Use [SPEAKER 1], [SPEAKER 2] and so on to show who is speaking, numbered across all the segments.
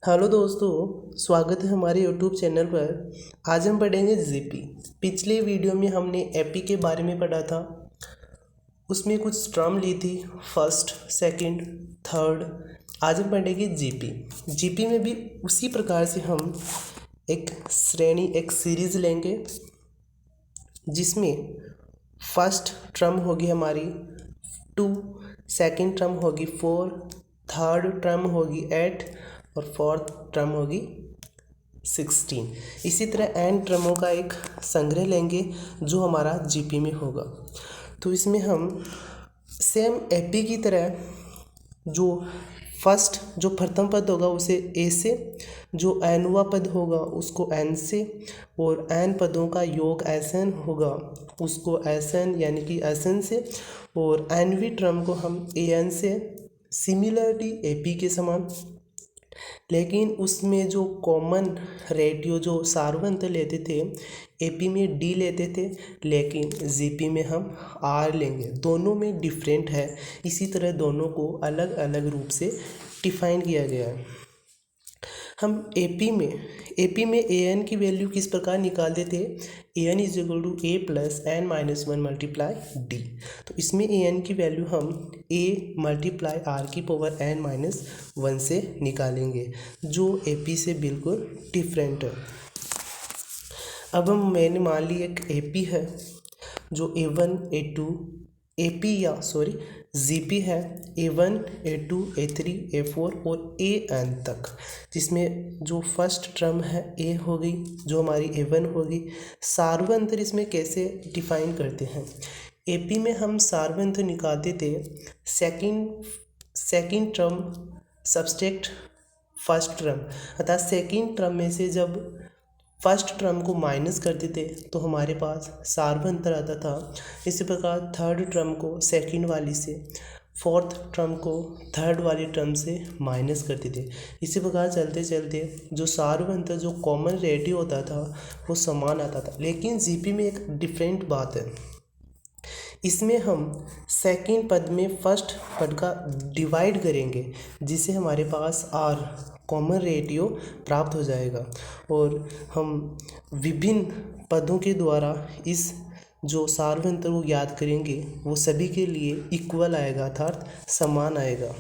[SPEAKER 1] Hello दोस्तों, स्वागत है हमारे यूट्यूब चैनल पर। आज हम पढ़ेंगे जीपी। पिछले वीडियो में हमने एपी के बारे में पढ़ा था। उसमें कुछ टर्म ली थी, फर्स्ट, सेकंड, थर्ड। आज हम पढ़ेंगे जीपी। जीपी में भी उसी प्रकार से हम एक श्रेणी, एक सीरीज़ लेंगे जिसमें फर्स्ट टर्म होगी हमारी 2, सेकंड टर्म होगी 4, थर्ड टर्म होगी 8 और फोर्थ टर्म होगी 16। इसी तरह एन टर्मों का एक संग्रह लेंगे जो हमारा जीपी में होगा। तो इसमें हम सेम एपी की तरह जो प्रथम पद होगा उसे ए से, जो एनवा पद होगा उसको एन से, और एन पदों का योग एस एन होगा उसको एस एन यानी कि एस एन से, और एनवी टर्म को हम ए एन से। सिमिलरली एपी के समान, लेकिन उसमें जो कॉमन रेडियो जो सार्वंत लेते थे, एपी में डी लेते थे, लेकिन जीपी में हम आर लेंगे। दोनों में डिफरेंट है, इसी तरह दोनों को अलग अलग रूप से डिफाइन किया गया है। हम एपी में ए एन की वैल्यू किस प्रकार निकालते थे? A N is equal to A plus N minus one multiply D. तो इसमें ए एन की वैल्यू हम ए मल्टीप्लाई आर की पावर एन माइनस वन से निकालेंगे, जो एपी से बिल्कुल डिफरेंट है। अब मैंने मान ली एक एपी है जो ए1 ए2 एपी या सॉरी जीपी है ए1 ए2 ए3 ए4 और ए एन तक, जिसमें जो फर्स्ट टर्म है ए होगी जो हमारी ए1 होगी। सार्वंतर इसमें कैसे डिफाइन करते हैं? एपी में हम सार्वंतर निकालते थे second term subtract first term, अर्थात सेकंड टर्म में से जब फर्स्ट टर्म को माइनस करते थे तो हमारे पास सार्वंतर आता था। इसी प्रकार थर्ड टर्म को सेकंड वाली से, फोर्थ टर्म को थर्ड वाली टर्म से माइनस करते थे। इसी प्रकार चलते चलते जो सार्वंतर जो कॉमन रेडियो होता था वो समान आता था। लेकिन जीपी में एक डिफरेंट बात है, इसमें हम सेकंड पद में फर्स्ट पद का डिवाइड करेंगे, जिससे हमारे पास आर कॉमन रेडियो प्राप्त हो जाएगा, और हम विभिन्न पदों के द्वारा इस जो सार्वंतर को याद करेंगे वो सभी के लिए इक्वल आएगा, अर्थात समान आएगा।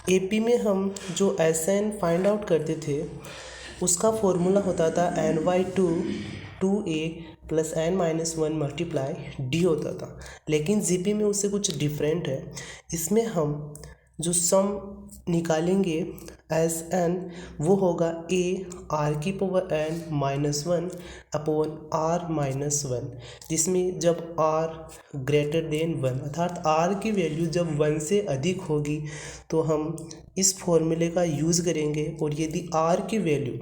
[SPEAKER 1] एपी में हम जो एस एन फाइंड आउट करते थे उसका फॉर्मूला होता था N by two A plus N minus one multiply D होता था। लेकिन जीपी में उससे कुछ डिफरेंट है। इसमें हम जो सम निकालेंगे एस एन वो होगा ए आर की power N minus one upon R minus one, जिसमें जब आर ग्रेटर देन वन अर्थात आर की वैल्यू जब वन से अधिक होगी तो हम इस फॉर्मूले का यूज़ करेंगे, और यदि आर की वैल्यू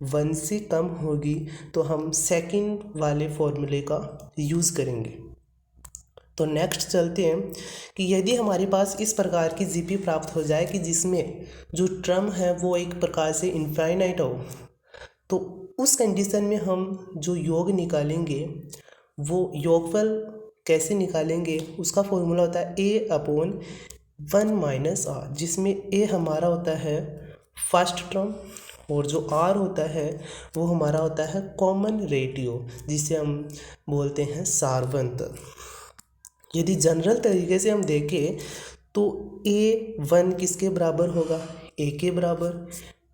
[SPEAKER 1] वन से कम होगी तो हम सेकंड वाले फॉर्मूले का यूज़ करेंगे। तो नेक्स्ट चलते हैं कि यदि हमारे पास इस प्रकार की जीपी प्राप्त हो जाए कि जिसमें जो टर्म है वो एक प्रकार से इनफाइनाइट हो, तो उस कंडीशन में हम जो योग निकालेंगे वो योगफल कैसे निकालेंगे? उसका फॉर्मूला होता है ए अपॉन वन माइनस आर, जिसमें ए हमारा होता है फर्स्ट टर्म और जो आर होता है वो हमारा होता है कॉमन रेडियो, जिसे हम बोलते हैं सार्वंतर। यदि जनरल तरीके से हम देखें तो ए वन किसके बराबर होगा? ए के बराबर।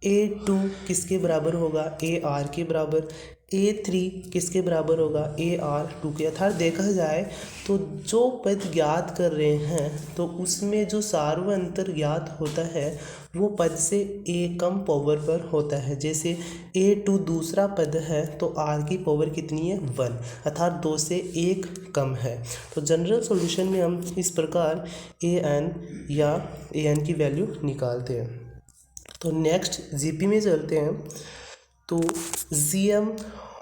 [SPEAKER 1] ए टू किसके बराबर होगा? ए आर के बराबर। ए थ्री किसके बराबर होगा? ए आर टू के। अर्थात देखा जाए तो जो पद ज्ञात कर रहे हैं तो उसमें जो सार्वंतर ज्ञात होता है वो पद से ए कम पावर पर होता है। जैसे ए टू दूसरा पद है तो आर की पावर कितनी है? वन, अर्थात दो से एक कम है। तो जनरल सॉल्यूशन में हम इस प्रकार ए एन या ए एन की वैल्यू निकालते हैं। तो नेक्स्ट जीपी में चलते हैं। तो GM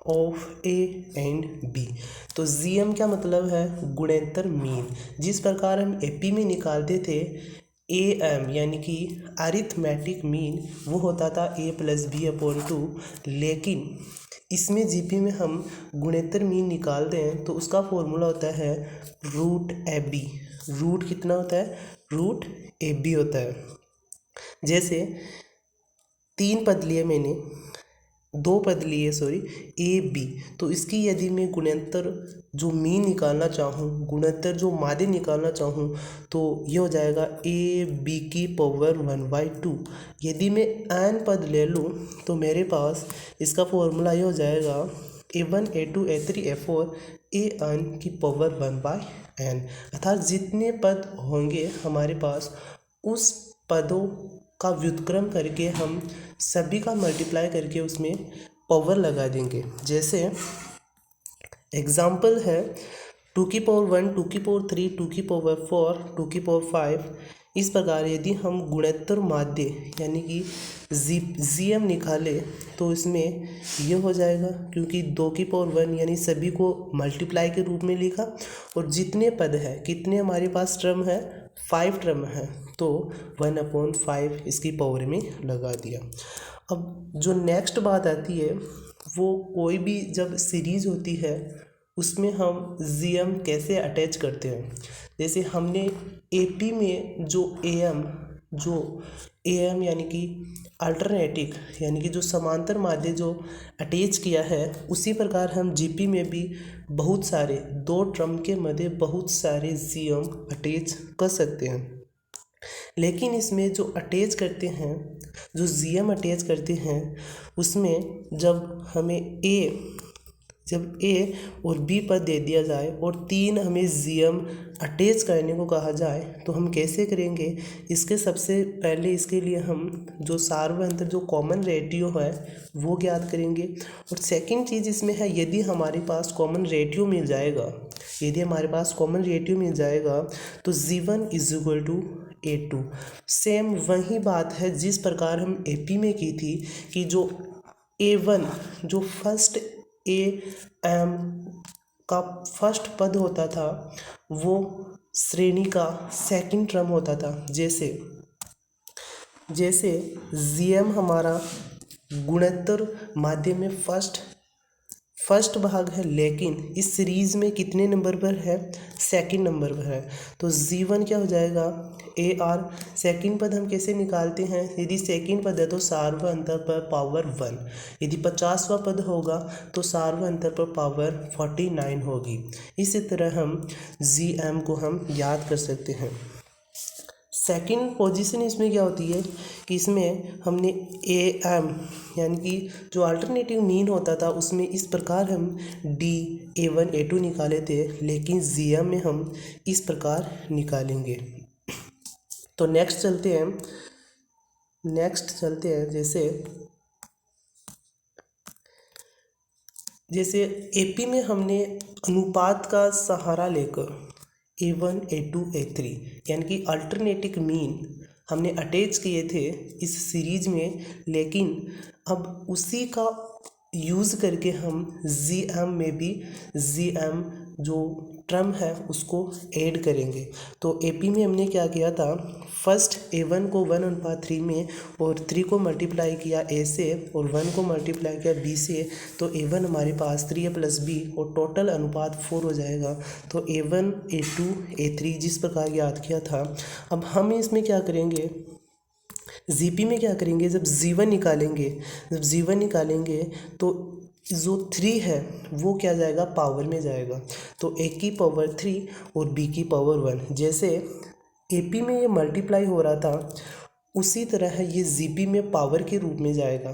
[SPEAKER 1] of A and B. तो जीएम क्या मतलब है? गुणोत्तर मीन। जिस प्रकार हम एपी में निकालते थे ए एम यानी कि अरिथमेटिक मीन, वो होता था ए प्लस बी अपॉन टू, लेकिन इसमें जीपी में हम गुणोत्तर मीन निकालते हैं तो उसका फॉर्मूला होता है रूट ए बी। रूट कितना होता है? रूट ए बी होता है। जैसे 3 पद लिए मैंने, 2 पद लिए सॉरी, ए बी। तो इसकी यदि मैं गुणनतर जो मीन निकालना चाहूँ, गुणनतर जो माध्य निकालना चाहूँ, तो ये हो जाएगा ए बी की पावर 1/2। यदि मैं n पद ले लूँ तो मेरे पास इसका फॉर्मूला ये हो जाएगा A1 A2 A3 A4 an की पावर 1/n। अर्थात जितने पद होंगे हमारे पास, उस पदों का व्युत्क्रम करके हम सभी का मल्टीप्लाई करके उसमें पावर लगा देंगे। जैसे एग्जाम्पल है 2 की पावर 1, 2 की पावर 3, 2 की पावर 4, 2 की पावर 5। इस प्रकार यदि हम गुणोत्तर माध्य यानी कि GM निकाले तो इसमें ये हो जाएगा, क्योंकि 2 की पावर 1 यानी सभी को मल्टीप्लाई के रूप में लिखा, और जितने पद है, कितने हमारे पास टर्म है, 5 टर्म है, तो 1/5 इसकी पावर में लगा दिया। अब जो नेक्स्ट बात आती है वो कोई भी जब सीरीज होती है उसमें हम GM कैसे अटैच करते हैं। जैसे हमने AP में जो AM यानी कि अल्टरनेटिव यानी कि जो समांतर माध्य जो अटैच किया है, उसी प्रकार हम GP में भी बहुत सारे 2 टर्म के मध्य बहुत सारे GM अटैच कर सकते हैं। लेकिन इसमें जो अटैच करते हैं, जो GM अटैच करते हैं, उसमें जब A और B पद दे दिया जाए और 3 हमें GM अटैच करने को कहा जाए तो हम कैसे करेंगे। इसके सबसे पहले इसके लिए हम जो सार्वभौमिक जो कॉमन रेशियो है वो ज्ञात करेंगे। और सेकंड चीज़ इसमें है, यदि हमारे पास कॉमन रेशियो मिल जाएगा तो G1 = A2। सेम वही बात है जिस प्रकार हम AP में की थी कि जो A1 जो फर्स्ट AM का फर्स्ट पद होता था वो श्रेणी का सेकंड टर्म होता था। जैसे GM हमारा गुणोत्तर माध्य में फर्स्ट भाग है, लेकिन इस सीरीज में कितने नंबर पर है, सेकंड नंबर पर है। तो G1 क्या हो जाएगा, AR। सेकंड पद हम कैसे निकालते हैं, यदि सेकंड पद है तो सार्वभौम अंतर पर पावर 1, यदि 50वां पद होगा तो सार्वभौम अंतर पर पावर 49 होगी। इसी तरह हम GM को हम याद कर सकते हैं। सेकंड पोजीशन इसमें क्या होती है कि इसमें हमने AM यानी कि जो अल्टरनेटिव मीन होता था उसमें इस प्रकार हम D A1 A2 निकाले थे, लेकिन GM में हम इस प्रकार निकालेंगे। तो नेक्स्ट चलते हैं जैसे AP में हमने अनुपात का सहारा लेकर A1 A2 A3 यानी कि अल्टरनेटिव मीन हमने अटैच किए थे इस सीरीज में, लेकिन अब उसी का यूज़ करके हम GM में भी GM जो टर्म है उसको ऐड करेंगे। तो AP में हमने क्या किया था, फर्स्ट A1 को 1/3 में और 3 को मल्टीप्लाई किया A से और 1 को मल्टीप्लाई किया B से, तो A1 हमारे पास 3A + B और टोटल अनुपात 4 हो जाएगा। तो A1 A2 A3 जिस प्रकार याद किया था, अब हम इसमें क्या करेंगे, GP में क्या करेंगे, जब G1 निकालेंगे तो जो 3 है वो क्या जाएगा, पावर में जाएगा। तो A की पावर 3 और B की पावर 1। जैसे AP में ये मल्टीप्लाई हो रहा था, उसी तरह ये GP में पावर के रूप में जाएगा।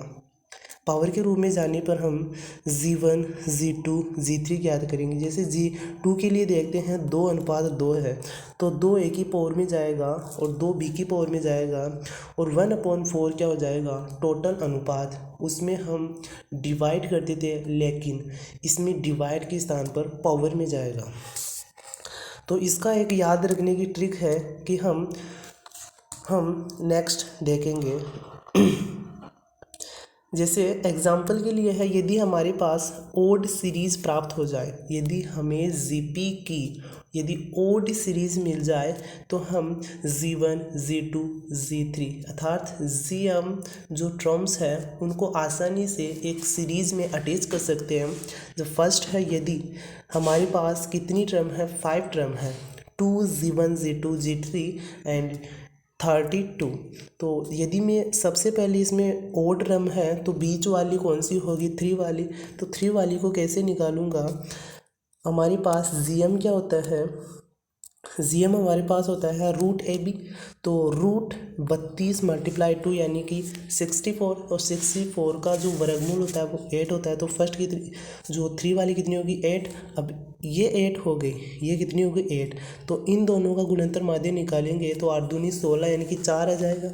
[SPEAKER 1] पावर के रूप में जाने पर हम G1 G2 G3 ज्ञात करेंगे। जैसे G2 के लिए देखते हैं 2:2 है, तो 2 A की पावर में जाएगा और 2 B की पावर में जाएगा और 1/4 क्या हो जाएगा, टोटल अनुपात। उसमें हम डिवाइड करते थे, लेकिन इसमें डिवाइड के स्थान पर पावर में जाएगा। तो इसका एक याद रखने की ट्रिक है कि हम नेक्स्ट देखेंगे। जैसे एग्जाम्पल के लिए है, यदि हमारे पास ओड सीरीज़ प्राप्त हो जाए, यदि हमें GP की यदि ओड सीरीज़ मिल जाए तो हम G1 G2 G3 अर्थात GM जो टर्म्स है उनको आसानी से एक सीरीज़ में अटैच कर सकते हैं। जो फर्स्ट है, यदि हमारे पास कितनी टर्म है, 5 टर्म है, 2 G1 G2 G3 एंड 32। तो यदि मैं सबसे पहले इसमें ओड टर्म है तो बीच वाली कौन सी होगी, 3 वाली। तो 3 वाली को कैसे निकालूंगा, हमारे पास जीएम क्या होता है, जीएम हमारे पास होता है रूट ए बी। तो रूट 32 मल्टीप्लाई 2 यानी कि 64, और 64 का जो वर्गमूल होता है वो 8 होता है। तो फर्स्ट की जो 3 वाली कितनी होगी, 8। अब ये 8 हो गई, ये कितनी होगी, 8। तो इन दोनों का गुणनफल माध्य निकालेंगे तो 8 दूनी 16 यानी कि 4 आ जाएगा,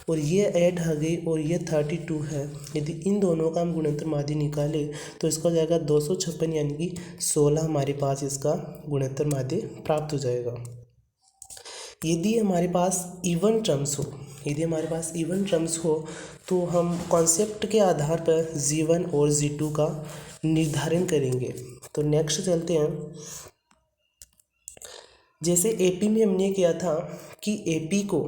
[SPEAKER 1] और ये 8 आ गई और ये 32 है। यदि इन दोनों का हम गुणनफल माध्य निकालें तो इसका हो जाएगा 256 यानी कि 16 हमारे पास इसका गुणनफल माध्य प्राप्त हो जाएगा। यदि हमारे पास इवन टर्म्स हो, यदि हमारे पास इवन टर्म्स हो तो हम कॉन्सेप्ट के आधार पर G1 और G2 का निर्धारण करेंगे। तो नेक्स्ट चलते हैं। जैसे एपी में हमने किया था कि एपी को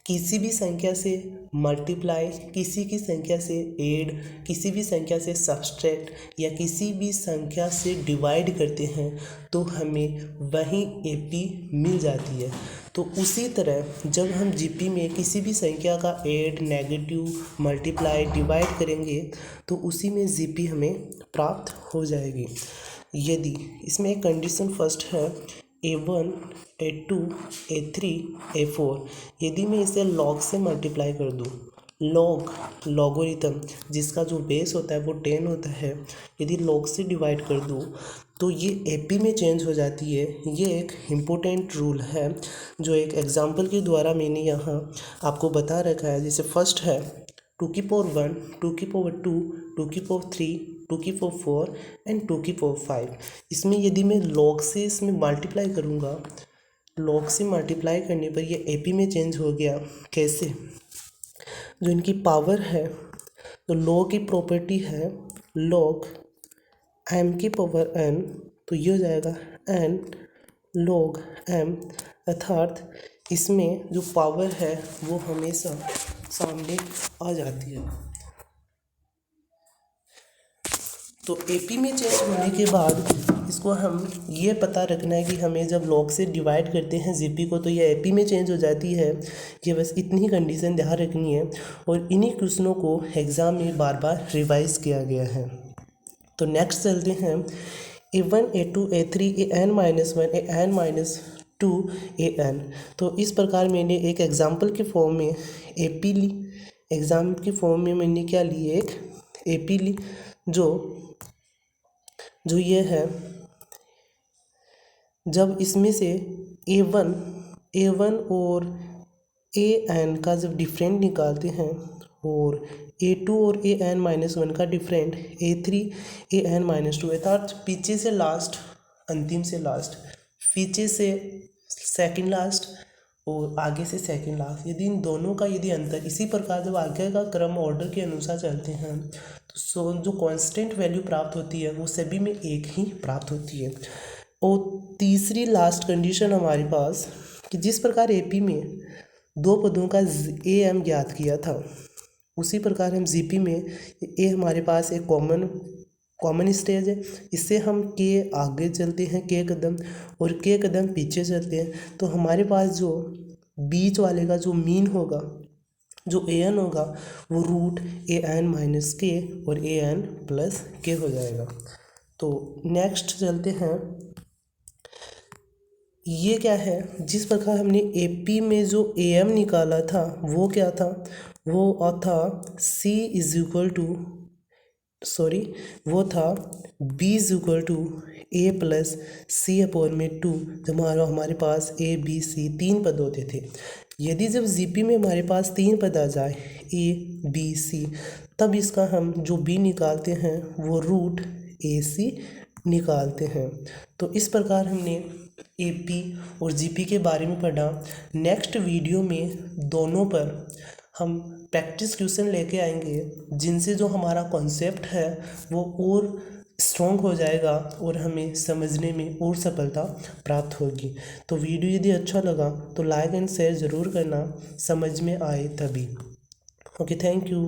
[SPEAKER 1] किसी भी संख्या से मल्टीप्लाई, किसी की संख्या से ऐड, किसी भी संख्या से सब्सट्रैक्ट या किसी भी संख्या से डिवाइड करते हैं तो हमें वही एपी मिल जाती है। तो उसी तरह जब हम जीपी में किसी भी संख्या का ऐड, नेगेटिव, मल्टीप्लाई, डिवाइड करेंगे तो उसी में जीपी हमें प्राप्त हो जाएगी। यदि इसमें एक कंडीशन फर्स्ट है A1, A2, A3, A4। यदि मैं इसे लॉग से मल्टीप्लाई कर दूँ, लॉगरिथम जिसका जो बेस होता है वो 10 होता है, यदि लॉग से डिवाइड कर दूँ तो ये एपी में चेंज हो जाती है। ये एक इम्पोर्टेंट रूल है जो एक एग्जांपल के द्वारा मैंने यहाँ आपको बता रखा है। जैसे फर्स्ट है 2 की पावर 1, 2 की पावर 2, 2 की पावर 3, 2 की पावर 4 एंड 2 की पावर 5। इसमें यदि मैं लॉग से इसमें मल्टीप्लाई करूँगा, लॉग से मल्टीप्लाई करने पर ये एपी में चेंज हो गया। कैसे, जो इनकी पावर है तो लॉग की प्रॉपर्टी है लॉग m की पावर n, तो ये हो जाएगा n log m, अर्थात इसमें जो पावर है वो हमेशा सामने आ जाती है। तो एपी में चेंज होने के बाद इसको हम ये पता रखना है कि हमें जब लॉग से डिवाइड करते हैं जीपी को तो ये एपी में चेंज हो जाती है। ये बस इतनी कंडीशन ध्यान रखनी है, और इन्हीं क्वेश्चनों को एग्ज़ाम में बार बार रिवाइज किया गया है। तो नेक्स्ट चलते हैं A1, A2, A3, AN-1, AN-2, AN। तो इस प्रकार मैंने एक एग्जाम्पल के फॉर्म में एपी ली, एग्जाम के फॉर्म में मैंने क्या ली, एक एपी ली जो ये है। जब इसमें से A1 और AN का जब डिफरेंट निकालते हैं और A2 और AN-1 का डिफरेंट A3 AN-2, अर्थात पीछे से लास्ट, अंतिम से लास्ट, पीछे से सेकंड लास्ट और आगे से सेकंड लास्ट, यदि इन दोनों का यदि अंतर, इसी प्रकार जब आगे का क्रम ऑर्डर के अनुसार चलते हैं तो जो कांस्टेंट वैल्यू प्राप्त होती है वो सभी में एक ही प्राप्त होती है। और तीसरी लास्ट कंडीशन हमारे पास कि जिस प्रकार एपी में दो पदों का AM ज्ञात किया था उसी प्रकार हम जीपी में ए हमारे पास एक कॉमन स्टेज है, इससे हम के आगे चलते हैं के कदम और के कदम पीछे चलते हैं। तो हमारे पास जो बीच वाले का जो मीन होगा, जो AN होगा वो रूट AN-K और AN+K हो जाएगा। तो नेक्स्ट चलते हैं, ये क्या है, जिस प्रकार हमने एपी में जो AM निकाला था वो क्या था, वो था वो था B=A+C/2, जब हमारे पास ABC 3 पद होते थे। यदि जब जीपी में हमारे पास 3 पद आ जाए ABC, तब इसका हम जो B निकालते हैं वो रूट AC निकालते हैं। तो इस प्रकार हमने एपी और जीपी के बारे में पढ़ा। नेक्स्ट वीडियो में दोनों पर हम प्रैक्टिस क्वेश्चन लेके आएंगे जिनसे जो हमारा कॉन्सेप्ट है वो और स्ट्रॉन्ग हो जाएगा और हमें समझने में और सफलता प्राप्त होगी। तो वीडियो यदि अच्छा लगा तो लाइक एंड शेयर ज़रूर करना, समझ में आए तभी। Okay, thank you.